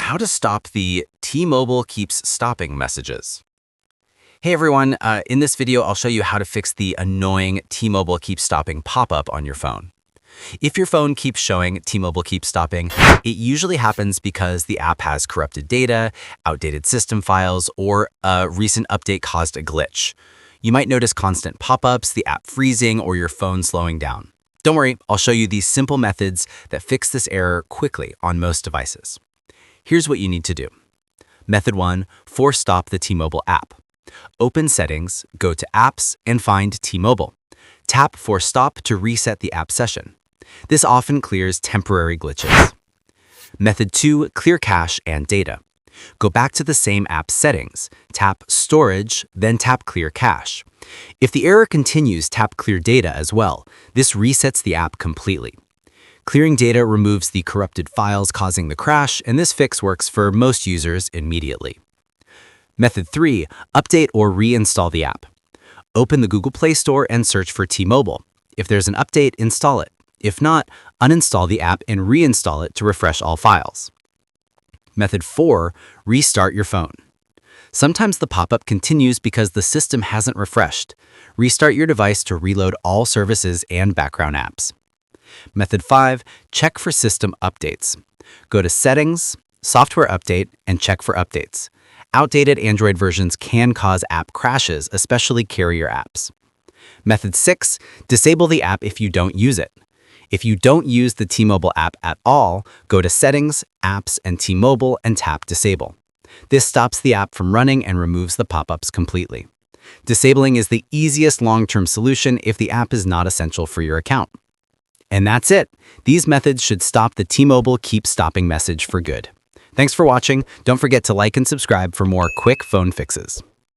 how to stop the T-Mobile keeps stopping messages. Hey everyone, in this video I'll show you how to fix the annoying T-Mobile keeps stopping pop-up on your phone. If your phone keeps showing T-Mobile keeps stopping, it usually happens because the app has corrupted data, outdated system files, or a recent update caused a glitch. You might notice constant pop-ups, the app freezing, or your phone slowing down. Don't worry, I'll show you these simple methods that fix this error quickly on most devices. Here's what you need to do. Method 1, force stop the T-Mobile app. Open Settings, go to Apps, and find T-Mobile. Tap Force Stop to reset the app session. This often clears temporary glitches. Method 2, clear cache and data. Go back to the same app settings, tap Storage, then tap Clear Cache. If the error continues, tap Clear Data as well. This resets the app completely. Clearing data removes the corrupted files causing the crash, and this fix works for most users immediately. Method 3, update or reinstall the app. Open the Google Play Store and search for T-Mobile. If there's an update, install it. If not, uninstall the app and reinstall it to refresh all files. Method 4, restart your phone. Sometimes the pop-up continues because the system hasn't refreshed. Restart your device to reload all services and background apps. Method 5, check for system updates. Go to Settings, Software Update, and check for updates. Outdated Android versions can cause app crashes, especially carrier apps. Method 6, disable the app if you don't use it. If you don't use the T-Mobile app at all, go to Settings, Apps, and T-Mobile and tap Disable. This stops the app from running and removes the pop-ups completely. Disabling is the easiest long-term solution if the app is not essential for your account. And that's it. These methods should stop the T-Mobile keep stopping message for good. Thanks for watching. Don't forget to like and subscribe for more quick phone fixes.